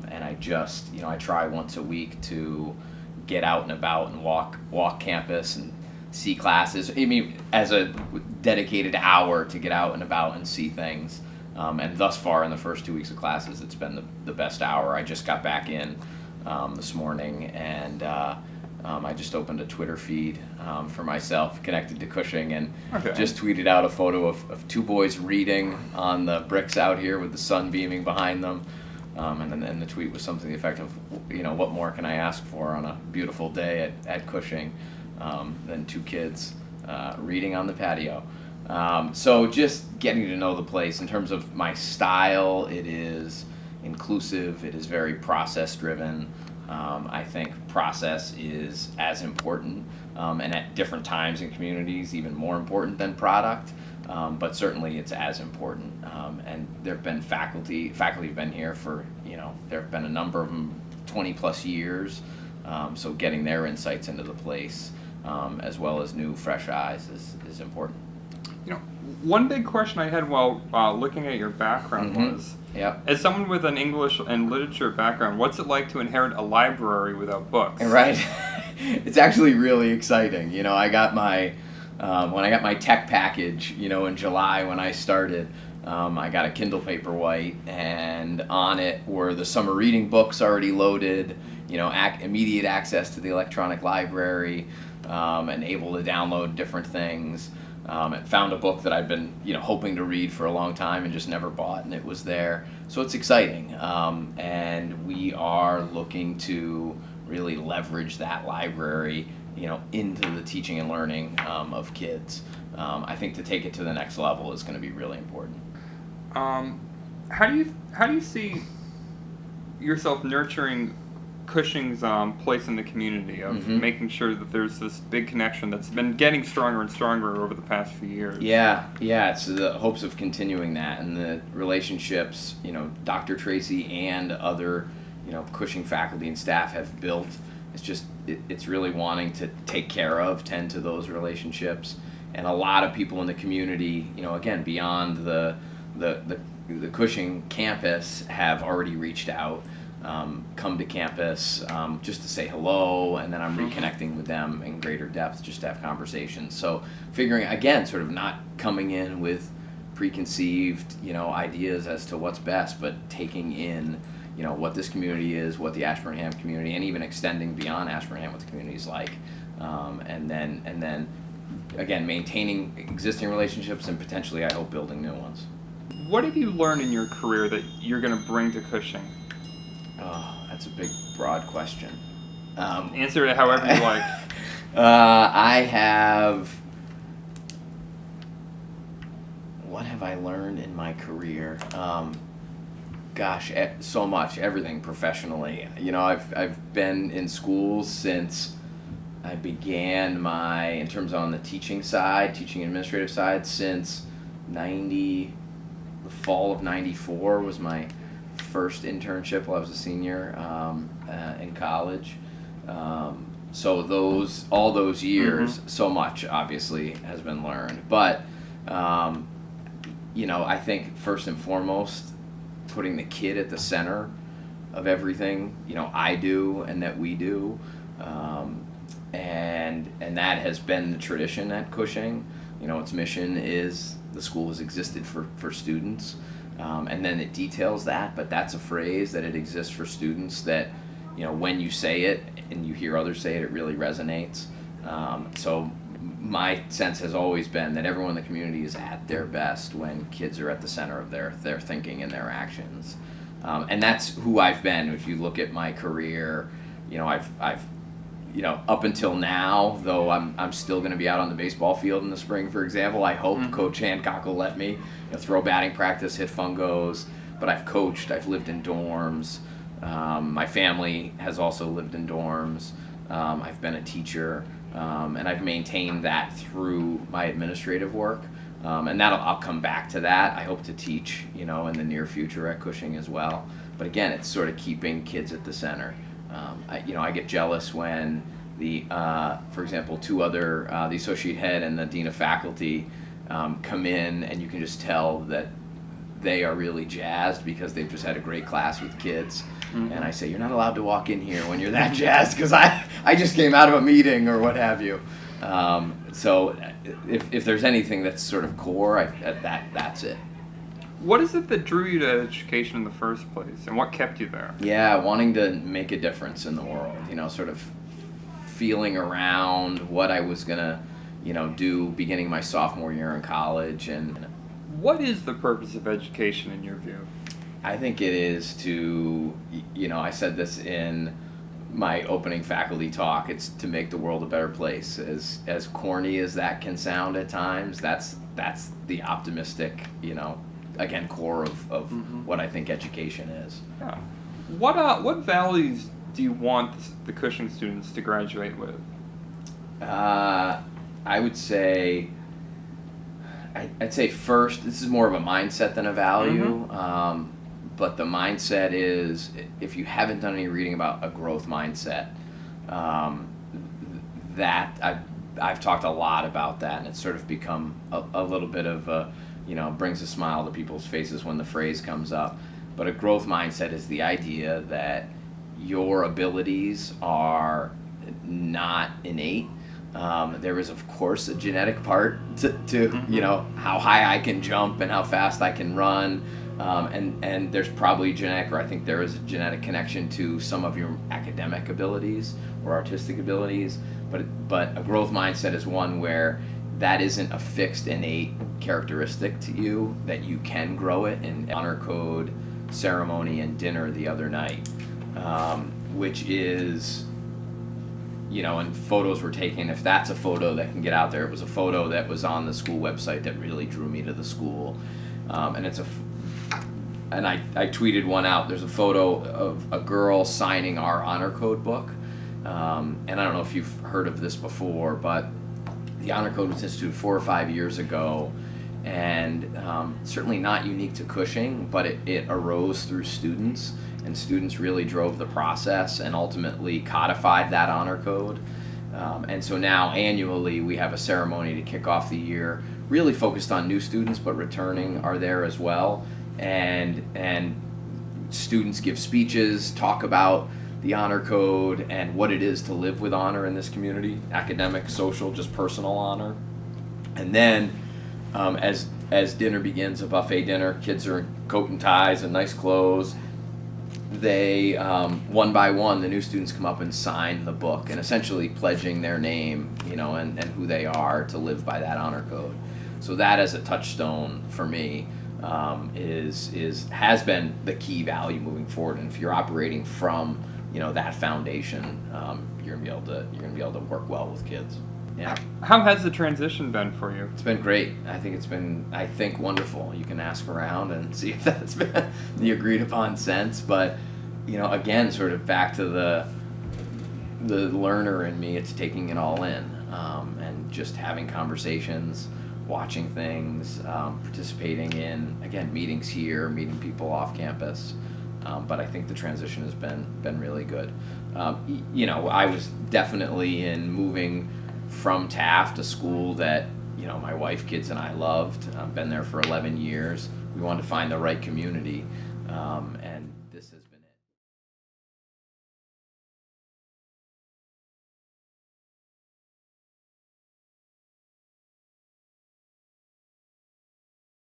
And I try once a week to get out and about and walk campus and see classes. I mean, as a dedicated hour to get out and about and see things. And thus far, in the first 2 weeks of classes, it's been the best hour. I just got back in this morning, and I just opened a Twitter feed for myself connected to Cushing, and just tweeted out a photo of two boys reading on the bricks out here with the sun beaming behind them. And then the tweet was something to the effect of, what more can I ask for on a beautiful day at Cushing than two kids reading on the patio. So just getting to know the place. In terms of my style, it is inclusive, it is very process driven. I think process is as important, and at different times in communities even more important than product, but certainly it's as important. And there have been faculty have been here for, there have been a number of them 20 plus years, so getting their insights into the place, as well as new fresh eyes is important. One big question I had while looking at your background was, as someone with an English and literature background, what's it like to inherit a library without books? Right. It's actually really exciting. I got my, when I got my tech package, in July when I started, I got a Kindle Paperwhite, and on it were the summer reading books already loaded, immediate access to the electronic library, and able to download different things. And found a book that I've been, hoping to read for a long time and just never bought, and it was there. So it's exciting, and we are looking to really leverage that library, into the teaching and learning of kids. I think to take it to the next level is going to be really important. How do you see yourself nurturing Cushing's place in the community of making sure that there's this big connection that's been getting stronger and stronger over the past few years? Yeah, it's the hopes of continuing that, and the relationships, Dr. Tracy and other, Cushing faculty and staff have built. It's really wanting to take care of, tend to those relationships, and a lot of people in the community, again, beyond the Cushing campus have already reached out. Come to campus just to say hello, and then I'm reconnecting with them in greater depth just to have conversations. So figuring, again, sort of not coming in with preconceived, ideas as to what's best, but taking in, what this community is, what the Ashburnham community, and even extending beyond Ashburnham what the community is like, and then again, maintaining existing relationships and potentially, I hope, building new ones. What have you learned in your career that you're going to bring to Cushing? Oh, that's a big, broad question. Answer it however you like. What have I learned in my career? So much, everything professionally. I've been in schools since I began in terms on the teaching administrative side, since the fall of '94 was my first internship while I was a senior in college. So all those years, so much obviously has been learned. But I think first and foremost, putting the kid at the center of everything I do and that we do, and that has been the tradition at Cushing. Its mission is the school has existed for students. And then it details that, but that's a phrase that it exists for students that, when you say it and you hear others say it, it really resonates. So my sense has always been that everyone in the community is at their best when kids are at the center of their thinking and their actions. And that's who I've been. If you look at my career, I've up until now, though I'm still going to be out on the baseball field in the spring, for example. I hope Coach Hancock will let me throw batting practice, hit fungos. But I've coached, I've lived in dorms. My family has also lived in dorms. I've been a teacher, and I've maintained that through my administrative work. And I'll come back to that. I hope to teach, in the near future at Cushing as well. But again, it's sort of keeping kids at the center. I get jealous when for example, two other, the associate head and the dean of faculty, come in, and you can just tell that they are really jazzed because they've just had a great class with kids. And I say, you're not allowed to walk in here when you're that jazzed because I just came out of a meeting or what have you. So if there's anything that's sort of core, that's it. What is it that drew you to education in the first place, and what kept you there? Yeah, wanting to make a difference in the world, sort of feeling around what I was going to, do beginning my sophomore year in college. And what is the purpose of education in your view? I think it is to, I said this in my opening faculty talk, it's to make the world a better place. As corny as that can sound at times, that's the optimistic, again, core of what I think education is. Yeah. What values do you want the Cushing students to graduate with? I would say, I'd say first, this is more of a mindset than a value. But the mindset is, if you haven't done any reading about a growth mindset, that I've talked a lot about that, and it's sort of become a little bit of a, brings a smile to people's faces when the phrase comes up. But a growth mindset is the idea that your abilities are not innate. There is, of course, a genetic part to how high I can jump and how fast I can run. And there's probably I think there is a genetic connection to some of your academic abilities or artistic abilities, but a growth mindset is one where that isn't a fixed innate characteristic to you, that you can grow it. In honor code ceremony and dinner the other night, which is, and photos were taken, if that's a photo that can get out there, it was a photo that was on the school website that really drew me to the school. And I tweeted one out. There's a photo of a girl signing our honor code book. And I don't know if you've heard of this before, but the honor code was instituted 4 or 5 years ago, and certainly not unique to Cushing, but it arose through students, and students really drove the process and ultimately codified that honor code. And so now annually we have a ceremony to kick off the year, really focused on new students, but returning are there as well. And students give speeches, talk about the honor code and what it is to live with honor in this community, academic, social, just personal honor. And then as dinner begins, a buffet dinner, kids are in coat and ties and nice clothes. They, one by one, the new students come up and sign the book, and essentially pledging their name, and who they are to live by that honor code. So that as a touchstone for me, has been the key value moving forward. And if you're operating from that foundation, you're gonna be able to work well with kids. Yeah. How has the transition been for you? It's been great. I think it's been wonderful. You can ask around and see if that's been the agreed upon sense. But again, sort of back to the learner in me, it's taking it all in, and just having conversations, watching things, participating in, again, meetings here, meeting people off campus. But I think the transition has been really good. I was definitely in moving from Taft, a school that my wife, kids, and I loved. I've been there for 11 years. We wanted to find the right community, and this has been